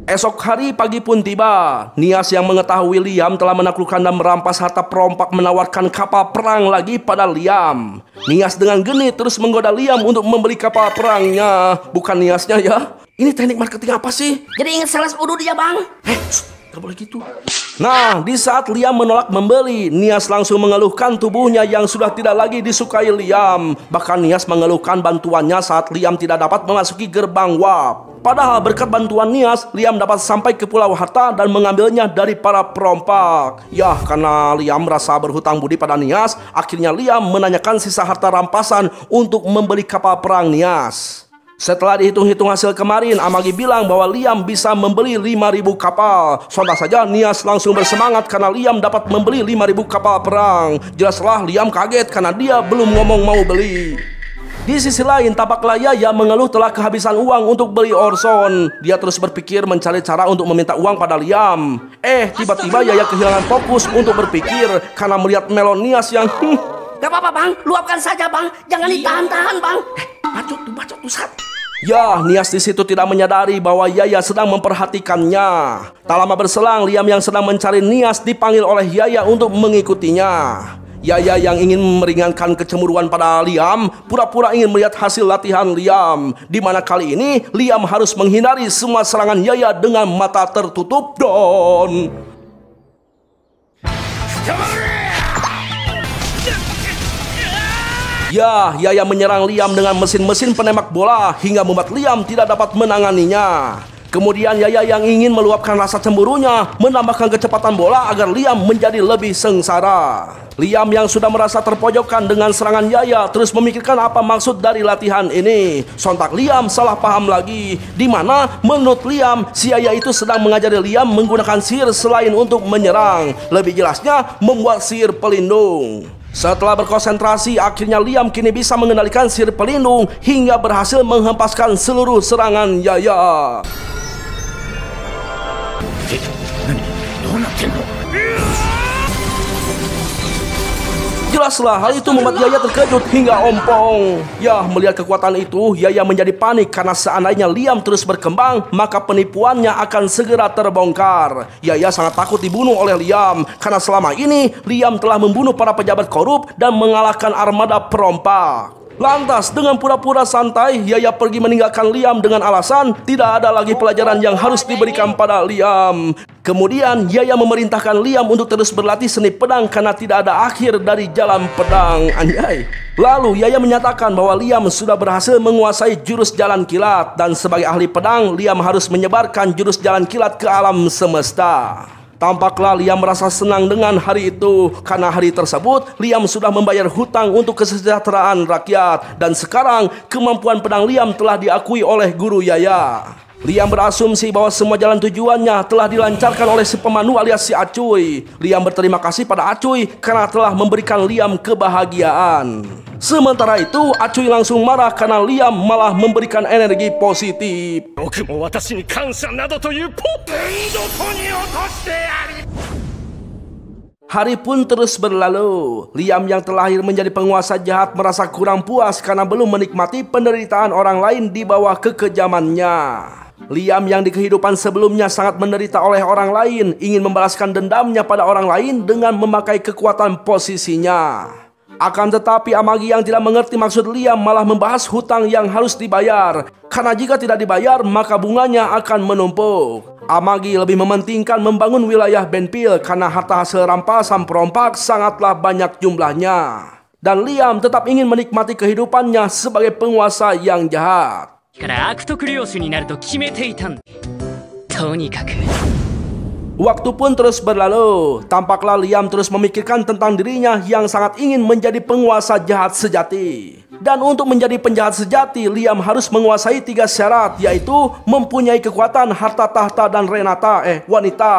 Esok hari pagi pun tiba. Nias yang mengetahui Liam telah menaklukkan dan merampas harta perompak menawarkan kapal perang lagi pada Liam. Nias dengan genit terus menggoda Liam untuk membeli kapal perangnya. Bukan Niasnya ya. Ini teknik marketing apa sih? Jadi ingat sales udu dia bang. Gak boleh gitu. Nah, di saat Liam menolak membeli, Nias langsung mengeluhkan tubuhnya yang sudah tidak lagi disukai Liam. Bahkan Nias mengeluhkan bantuannya saat Liam tidak dapat memasuki gerbang warp. Padahal berkat bantuan Nias, Liam dapat sampai ke Pulau Harta dan mengambilnya dari para perompak. Ya, karena Liam merasa berhutang budi pada Nias, akhirnya Liam menanyakan sisa harta rampasan untuk membeli kapal perang Nias. Setelah dihitung-hitung hasil kemarin, Amagi bilang bahwa Liam bisa membeli 5.000 kapal. Sontak saja Nias langsung bersemangat karena Liam dapat membeli 5.000 kapal perang. Jelaslah Liam kaget karena dia belum ngomong mau beli. Di sisi lain, tampaklah Yaya mengeluh telah kehabisan uang untuk beli Orson. Dia terus berpikir mencari cara untuk meminta uang pada Liam. Tiba-tiba Yaya kehilangan fokus untuk berpikir karena melihat melon Nias yang Gak apa-apa bang, luapkan saja bang. Jangan ditahan-tahan bang. Bacot tuh Sat. Ya, Nias di situ tidak menyadari bahwa Yaya sedang memperhatikannya. Tak lama berselang, Liam yang sedang mencari Nias dipanggil oleh Yaya untuk mengikutinya. Yaya yang ingin meringankan kecemburuan pada Liam, pura-pura ingin melihat hasil latihan Liam. Di mana kali ini, Liam harus menghindari semua serangan Yaya dengan mata tertutup dan... Ya, Yaya menyerang Liam dengan mesin-mesin penembak bola hingga membuat Liam tidak dapat menanganinya. Kemudian Yaya yang ingin meluapkan rasa cemburunya menambahkan kecepatan bola agar Liam menjadi lebih sengsara. Liam yang sudah merasa terpojokkan dengan serangan Yaya terus memikirkan apa maksud dari latihan ini. Sontak Liam salah paham lagi, di mana menurut Liam si Yaya itu sedang mengajari Liam menggunakan sihir selain untuk menyerang. Lebih jelasnya membuat sihir pelindung. Setelah berkonsentrasi, akhirnya Liam kini bisa mengendalikan sihir pelindung hingga berhasil menghempaskan seluruh serangan Yaya. Jelaslah hal itu membuat Yaya terkejut hingga ompong. Ya, melihat kekuatan itu, Yaya menjadi panik karena seandainya Liam terus berkembang, maka penipuannya akan segera terbongkar. Yaya sangat takut dibunuh oleh Liam karena selama ini Liam telah membunuh para pejabat korup dan mengalahkan armada perompak. Lantas dengan pura-pura santai, Yaya pergi meninggalkan Liam dengan alasan tidak ada lagi pelajaran yang harus diberikan pada Liam. Kemudian Yaya memerintahkan Liam untuk terus berlatih seni pedang karena tidak ada akhir dari jalan pedang. Anjay. Lalu Yaya menyatakan bahwa Liam sudah berhasil menguasai jurus jalan kilat, dan sebagai ahli pedang Liam harus menyebarkan jurus jalan kilat ke alam semesta. Tampaklah Liam merasa senang dengan hari itu karena hari tersebut Liam sudah membayar hutang untuk kesejahteraan rakyat, dan sekarang kemampuan pedang Liam telah diakui oleh guru Yaya. Liam berasumsi bahwa semua jalan tujuannya telah dilancarkan oleh si pemandu alias si Acuy. Liam berterima kasih pada Acuy karena telah memberikan Liam kebahagiaan. Sementara itu, Acuy langsung marah karena Liam malah memberikan energi positif. Hari pun terus berlalu. Liam yang terlahir menjadi penguasa jahat merasa kurang puas karena belum menikmati penderitaan orang lain di bawah kekejamannya. Liam yang di kehidupan sebelumnya sangat menderita oleh orang lain ingin membalaskan dendamnya pada orang lain dengan memakai kekuatan posisinya. Akan tetapi Amagi yang tidak mengerti maksud Liam malah membahas hutang yang harus dibayar, karena jika tidak dibayar maka bunganya akan menumpuk. Amagi lebih mementingkan membangun wilayah Benpil karena harta hasil rampasan perompak sangatlah banyak jumlahnya. Dan Liam tetap ingin menikmati kehidupannya sebagai penguasa yang jahat. から悪徳領主になると決めていたんだ。とにかく Waktu pun terus berlalu. Tampaklah Liam terus memikirkan tentang dirinya yang sangat ingin menjadi penguasa jahat sejati. Dan untuk menjadi penjahat sejati, Liam harus menguasai 3 syarat, yaitu mempunyai kekuatan, harta tahta, dan wanita.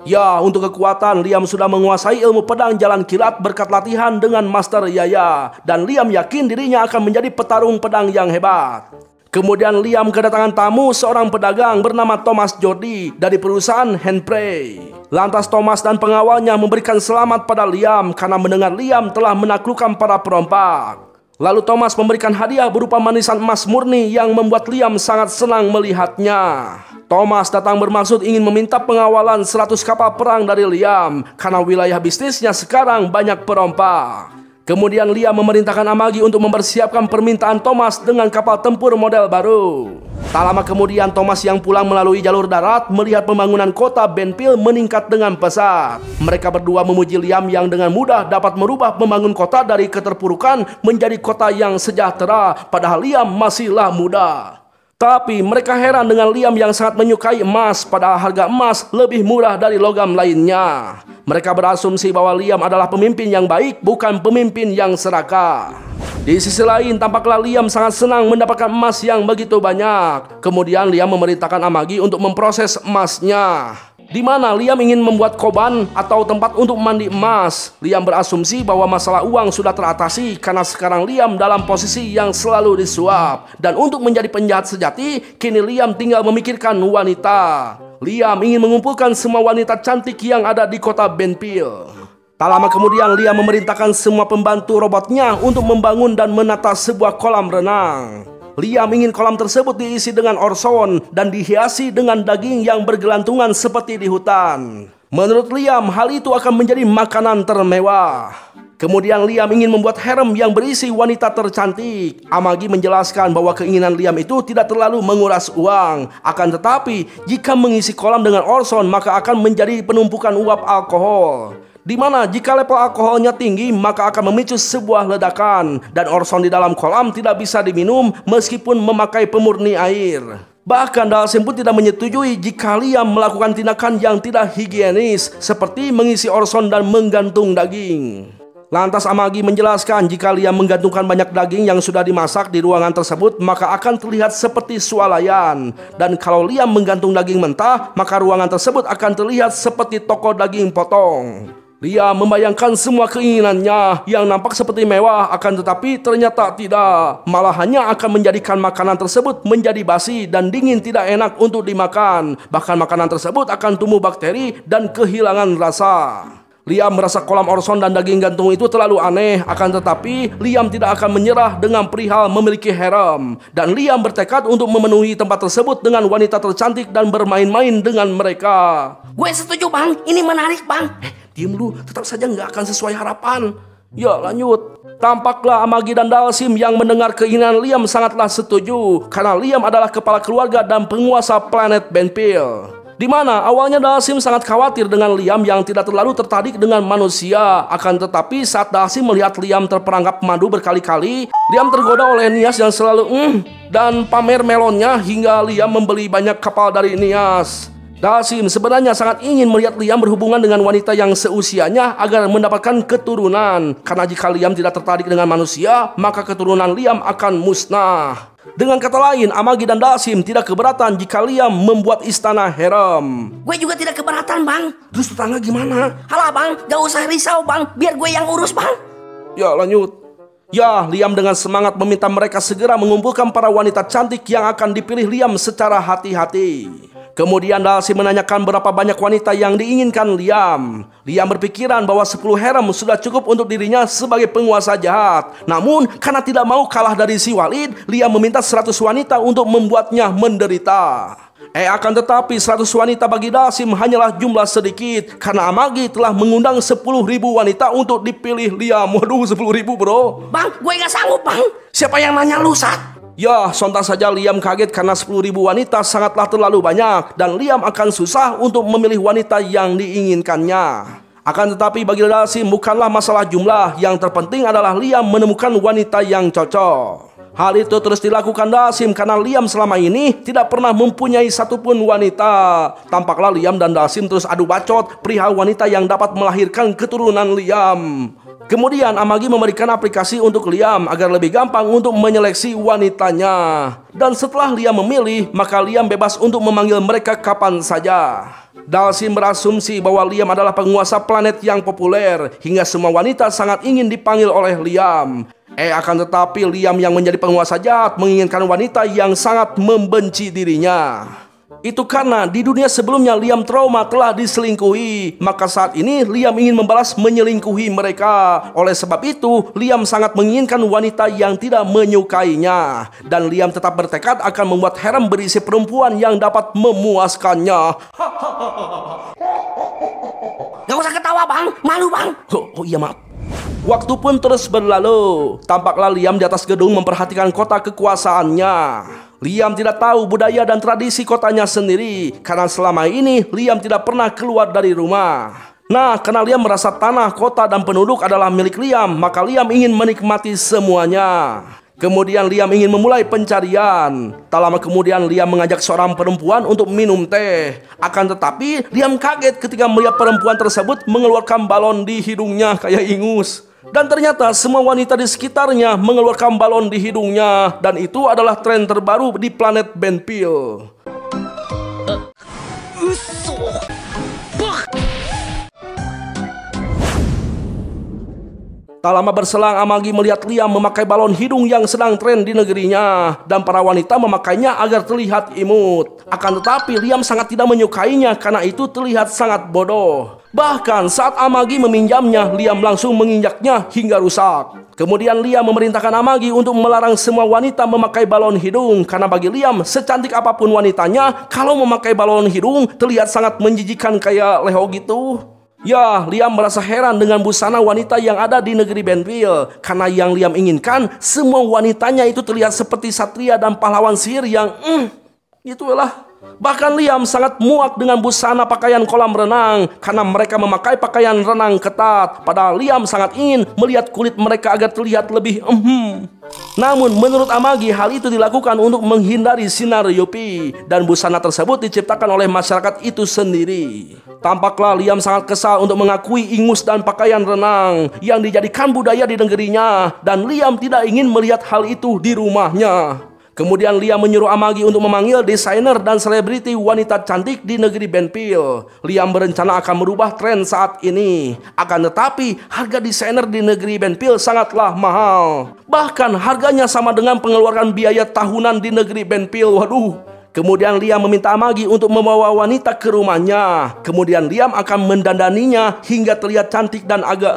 Ya, untuk kekuatan, Liam sudah menguasai ilmu pedang jalan kilat berkat latihan dengan Master Yaya. Dan Liam yakin dirinya akan menjadi petarung pedang yang hebat. Kemudian Liam kedatangan tamu seorang pedagang bernama Thomas Jordi dari perusahaan Handprey. Lantas Thomas dan pengawalnya memberikan selamat pada Liam karena mendengar Liam telah menaklukkan para perompak. Lalu Thomas memberikan hadiah berupa manisan emas murni yang membuat Liam sangat senang melihatnya. Thomas datang bermaksud ingin meminta pengawalan 100 kapal perang dari Liam karena wilayah bisnisnya sekarang banyak perompak. Kemudian Liam memerintahkan Amagi untuk mempersiapkan permintaan Thomas dengan kapal tempur model baru. Tak lama kemudian Thomas yang pulang melalui jalur darat melihat pembangunan kota Benpil meningkat dengan pesat. Mereka berdua memuji Liam yang dengan mudah dapat merubah membangun kota dari keterpurukan menjadi kota yang sejahtera, padahal Liam masihlah muda. Tapi mereka heran dengan Liam yang sangat menyukai emas, padahal harga emas lebih murah dari logam lainnya. Mereka berasumsi bahwa Liam adalah pemimpin yang baik, bukan pemimpin yang serakah. Di sisi lain, tampaklah Liam sangat senang mendapatkan emas yang begitu banyak. Kemudian Liam memerintahkan Amagi untuk memproses emasnya, di mana Liam ingin membuat koban atau tempat untuk mandi emas. Liam berasumsi bahwa masalah uang sudah teratasi karena sekarang Liam dalam posisi yang selalu disuap. Dan untuk menjadi penjahat sejati, kini Liam tinggal memikirkan wanita. Liam ingin mengumpulkan semua wanita cantik yang ada di kota Benpil. Tak lama kemudian Liam memerintahkan semua pembantu robotnya untuk membangun dan menata sebuah kolam renang. Liam ingin kolam tersebut diisi dengan orson dan dihiasi dengan daging yang bergelantungan seperti di hutan. Menurut Liam, hal itu akan menjadi makanan termewah. Kemudian Liam ingin membuat harem yang berisi wanita tercantik. Amagi menjelaskan bahwa keinginan Liam itu tidak terlalu menguras uang. Akan tetapi, jika mengisi kolam dengan orson, maka akan menjadi penumpukan uap alkohol. Di mana jika level alkoholnya tinggi maka akan memicu sebuah ledakan. Dan orson di dalam kolam tidak bisa diminum meskipun memakai pemurni air. Bahkan Dalsim pun tidak menyetujui jika Liam melakukan tindakan yang tidak higienis seperti mengisi orson dan menggantung daging. Lantas Amagi menjelaskan jika Liam menggantungkan banyak daging yang sudah dimasak di ruangan tersebut maka akan terlihat seperti swalayan. Dan kalau Liam menggantung daging mentah maka ruangan tersebut akan terlihat seperti toko daging potong. Liam membayangkan semua keinginannya yang nampak seperti mewah, akan tetapi ternyata tidak. Malah hanya akan menjadikan makanan tersebut menjadi basi dan dingin tidak enak untuk dimakan. Bahkan makanan tersebut akan tumbuh bakteri dan kehilangan rasa. Liam merasa kolam orson dan daging gantung itu terlalu aneh, akan tetapi Liam tidak akan menyerah dengan perihal memiliki harem. Dan Liam bertekad untuk memenuhi tempat tersebut dengan wanita tercantik dan bermain-main dengan mereka. Gue setuju bang, ini menarik bang. Diam lu, tetap saja nggak akan sesuai harapan. Ya lanjut. Tampaklah Amagi dan Dalsim yang mendengar keinginan Liam sangatlah setuju, karena Liam adalah kepala keluarga dan penguasa planet Benpil. Di mana awalnya Dalsim sangat khawatir dengan Liam yang tidak terlalu tertarik dengan manusia. Akan tetapi saat Dalsim melihat Liam terperangkap madu berkali-kali, Liam tergoda oleh Nias yang selalu dan pamer melonnya hingga Liam membeli banyak kapal dari Nias. Dalsim sebenarnya sangat ingin melihat Liam berhubungan dengan wanita yang seusianya agar mendapatkan keturunan. Karena jika Liam tidak tertarik dengan manusia, maka keturunan Liam akan musnah. Dengan kata lain, Amagi dan Dalsim tidak keberatan jika Liam membuat istana harem. Gue juga tidak keberatan bang. Terus tetangga gimana? Halah bang, gak usah risau bang, biar gue yang urus bang. Ya lanjut. Ya, Liam dengan semangat meminta mereka segera mengumpulkan para wanita cantik yang akan dipilih Liam secara hati-hati. Kemudian Dalsim menanyakan berapa banyak wanita yang diinginkan Liam. Liam berpikiran bahwa 10 harem sudah cukup untuk dirinya sebagai penguasa jahat. Namun karena tidak mau kalah dari si Walid, Liam meminta 100 wanita untuk membuatnya menderita. Akan tetapi 100 wanita bagi Dasim hanyalah jumlah sedikit karena Amagi telah mengundang 10.000 wanita untuk dipilih Liam. Waduh, 10.000 bro. Bang, gue gak sanggup bang. Siapa yang nanya lu, Sat? Ya, sontak saja Liam kaget karena 10.000 wanita sangatlah terlalu banyak dan Liam akan susah untuk memilih wanita yang diinginkannya. Akan tetapi bagi Dasim bukanlah masalah jumlah, yang terpenting adalah Liam menemukan wanita yang cocok. Hal itu terus dilakukan Dasim karena Liam selama ini tidak pernah mempunyai satupun wanita. Tampaklah Liam dan Dasim terus adu bacot perihal wanita yang dapat melahirkan keturunan Liam. Kemudian Amagi memberikan aplikasi untuk Liam agar lebih gampang untuk menyeleksi wanitanya. Dan setelah Liam memilih, maka Liam bebas untuk memanggil mereka kapan saja. Dasim berasumsi bahwa Liam adalah penguasa planet yang populer hingga semua wanita sangat ingin dipanggil oleh Liam. Akan tetapi Liam yang menjadi penguasa jahat menginginkan wanita yang sangat membenci dirinya. Itu karena di dunia sebelumnya Liam trauma telah diselingkuhi. Maka saat ini Liam ingin membalas menyelingkuhi mereka. Oleh sebab itu Liam sangat menginginkan wanita yang tidak menyukainya. Dan Liam tetap bertekad akan membuat harem berisi perempuan yang dapat memuaskannya. Gak usah ketawa bang, malu bang. Oh iya maaf. Waktu pun terus berlalu. Tampaklah Liam di atas gedung memperhatikan kota kekuasaannya. Liam tidak tahu budaya dan tradisi kotanya sendiri karena selama ini Liam tidak pernah keluar dari rumah. Nah, karena Liam merasa tanah, kota, dan penduduk adalah milik Liam, maka Liam ingin menikmati semuanya. Kemudian Liam ingin memulai pencarian. Tak lama kemudian Liam mengajak seorang perempuan untuk minum teh. Akan tetapi Liam kaget ketika melihat perempuan tersebut mengeluarkan balon di hidungnya kayak ingus. Dan ternyata semua wanita di sekitarnya mengeluarkan balon di hidungnya. Dan itu adalah tren terbaru di planet Benpil. Tak lama berselang Amagi melihat Liam memakai balon hidung yang sedang tren di negerinya. Dan para wanita memakainya agar terlihat imut. Akan tetapi Liam sangat tidak menyukainya karena itu terlihat sangat bodoh. Bahkan saat Amagi meminjamnya, Liam langsung menginjaknya hingga rusak. Kemudian Liam memerintahkan Amagi untuk melarang semua wanita memakai balon hidung. Karena bagi Liam, secantik apapun wanitanya, kalau memakai balon hidung terlihat sangat menjijikan kayak Leo gitu. Ya, Liam merasa heran dengan busana wanita yang ada di negeri Benpil. Karena yang Liam inginkan, semua wanitanya itu terlihat seperti satria dan pahlawan sihir yang itulah. Bahkan Liam sangat muak dengan busana pakaian kolam renang karena mereka memakai pakaian renang ketat. Padahal Liam sangat ingin melihat kulit mereka agar terlihat lebih Namun menurut Amagi hal itu dilakukan untuk menghindari sinar UV. Dan busana tersebut diciptakan oleh masyarakat itu sendiri. Tampaklah Liam sangat kesal untuk mengakui ingus dan pakaian renang yang dijadikan budaya di negerinya. Dan Liam tidak ingin melihat hal itu di rumahnya. Kemudian Liam menyuruh Amagi untuk memanggil desainer dan selebriti wanita cantik di negeri Benpil. Liam berencana akan merubah tren saat ini. Akan tetapi harga desainer di negeri Benpil sangatlah mahal. Bahkan harganya sama dengan pengeluaran biaya tahunan di negeri Benpil. Waduh. Kemudian Liam meminta Amagi untuk membawa wanita ke rumahnya. Kemudian Liam akan mendandaninya hingga terlihat cantik dan agak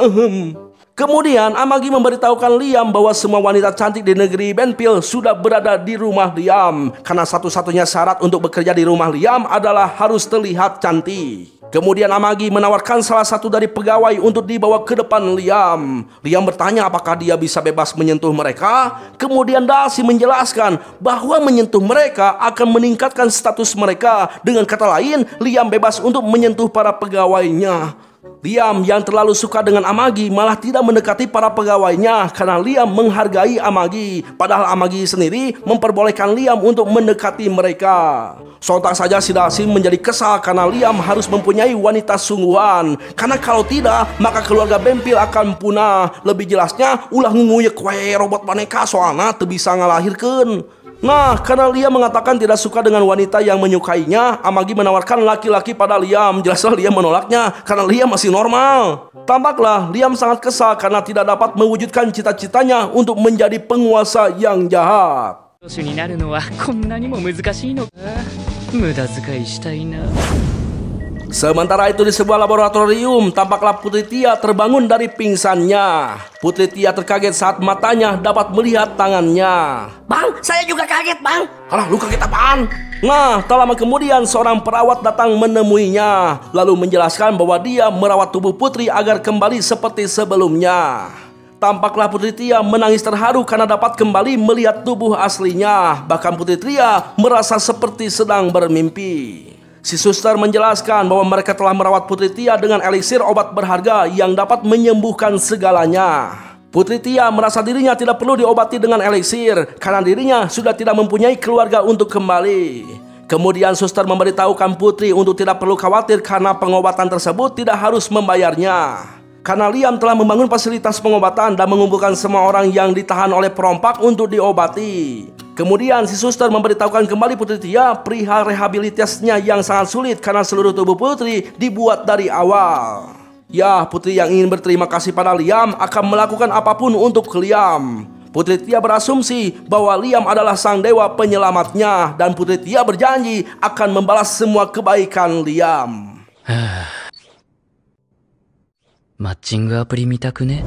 Kemudian Amagi memberitahukan Liam bahwa semua wanita cantik di negeri Benpil sudah berada di rumah Liam. Karena satu-satunya syarat untuk bekerja di rumah Liam adalah harus terlihat cantik. Kemudian Amagi menawarkan salah satu dari pegawai untuk dibawa ke depan Liam. Liam bertanya apakah dia bisa bebas menyentuh mereka. Kemudian Dasim menjelaskan bahwa menyentuh mereka akan meningkatkan status mereka. Dengan kata lain, Liam bebas untuk menyentuh para pegawainya. Liam yang terlalu suka dengan Amagi malah tidak mendekati para pegawainya karena Liam menghargai Amagi. Padahal Amagi sendiri memperbolehkan Liam untuk mendekati mereka. Sontak saja si Dasim menjadi kesal karena Liam harus mempunyai wanita sungguhan. Karena kalau tidak, maka keluarga Benpil akan punah. Lebih jelasnya, ulah nguyek wae robot boneka soalnya teu bisa ngalahirkeun. Nah, karena Liam mengatakan tidak suka dengan wanita yang menyukainya, Amagi menawarkan laki-laki pada Liam. Jelaslah Liam menolaknya karena Liam masih normal. Tampaklah Liam sangat kesal karena tidak dapat mewujudkan cita-citanya untuk menjadi penguasa yang jahat. Sementara itu di sebuah laboratorium, tampaklah Putri Tia terbangun dari pingsannya. Putri Tia terkaget saat matanya dapat melihat tangannya. Bang, saya juga kaget, Bang. Alah, lu kaget apaan? Nah, tak lama kemudian seorang perawat datang menemuinya, lalu menjelaskan bahwa dia merawat tubuh Putri agar kembali seperti sebelumnya. Tampaklah Putri Tia menangis terharu karena dapat kembali melihat tubuh aslinya. Bahkan Putri Tia merasa seperti sedang bermimpi. Si suster menjelaskan bahwa mereka telah merawat Putri Tia dengan eliksir obat berharga yang dapat menyembuhkan segalanya. Putri Tia merasa dirinya tidak perlu diobati dengan eliksir karena dirinya sudah tidak mempunyai keluarga untuk kembali. Kemudian suster memberitahukan Putri untuk tidak perlu khawatir karena pengobatan tersebut tidak harus membayarnya. Karena Liam telah membangun fasilitas pengobatan dan mengumpulkan semua orang yang ditahan oleh perompak untuk diobati. Kemudian si suster memberitahukan kembali Putri Tia perihal rehabilitasnya yang sangat sulit karena seluruh tubuh Putri dibuat dari awal. Ya, Putri yang ingin berterima kasih pada Liam akan melakukan apapun untuk Liam. Putri Tia berasumsi bahwa Liam adalah sang dewa penyelamatnya dan Putri Tia berjanji akan membalas semua kebaikan Liam. マッチングアプリ見たくね?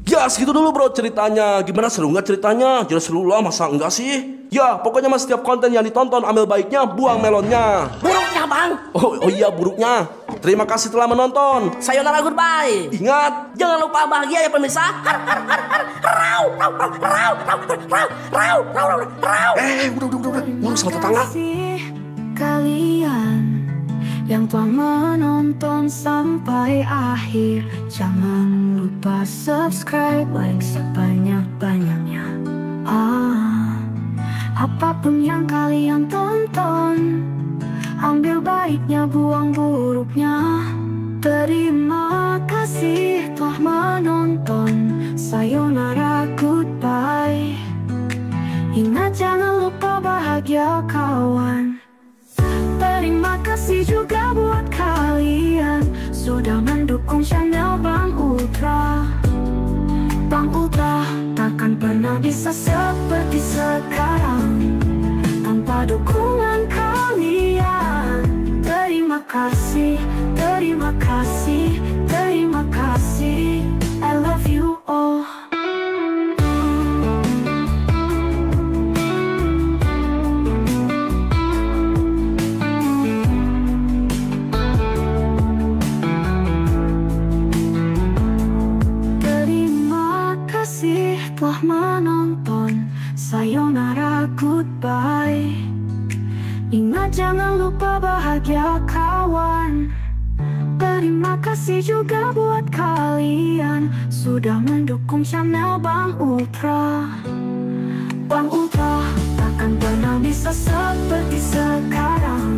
Ya, segitu dulu bro ceritanya. Gimana, seru nggak ceritanya? Jelas seru lah, masa enggak sih? Ya, pokoknya mas setiap konten yang ditonton ambil baiknya, buang melonnya. Buruknya, Bang. Oh iya, buruknya. Terima kasih telah menonton. Sayonara, goodbye. Ingat, Jangan lupa bahagia ya pemirsa. Har, har, har, har. Rau, rau, rau, rau, rau, rau, rau, rau, rau. udah. Ngurus sama tetangga. Kasih kalian yang telah menonton sampai akhir. Jangan lupa subscribe, like sebanyak-banyaknya. Apapun yang kalian tonton, ambil baiknya, buang buruknya. Terima kasih telah menonton. Sayonara, goodbye. Ingat, jangan lupa bahagia kawan. Terima kasih juga buat kalian sudah mendukung channel Bang Ultra. Bang Ultra takkan pernah bisa seperti sekarang tanpa dukungan kalian. Terima kasih, terima kasih, terima kasih. I love you all. Telah menonton, sayonara, goodbye. Ingat, jangan lupa bahagia kawan. Terima kasih juga buat kalian sudah mendukung channel Bang Ultra. Bang Ultra takkan pernah bisa seperti sekarang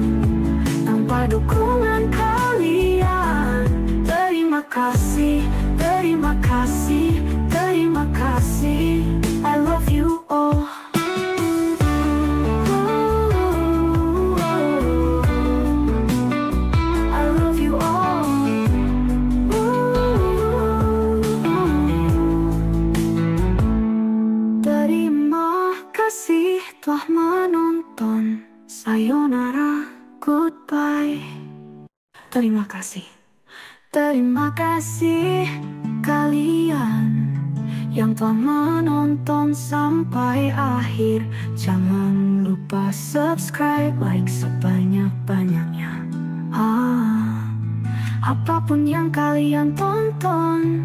tanpa dukungan kalian. Terima kasih, terima kasih, terima kasih. I love you all. I love you all. Terima kasih telah menonton. Sayonara, goodbye. Terima kasih. Terima kasih kalian yang telah menonton sampai akhir. Jangan lupa subscribe, like sebanyak-banyaknya. Apapun yang kalian tonton,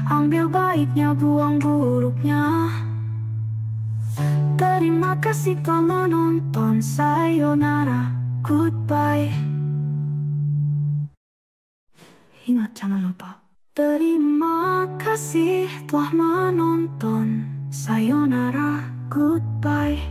ambil baiknya, buang buruknya. Terima kasih telah menonton. Sayonara, goodbye. Ingat, jangan lupa. Terima kasih telah menonton. Sayonara, goodbye.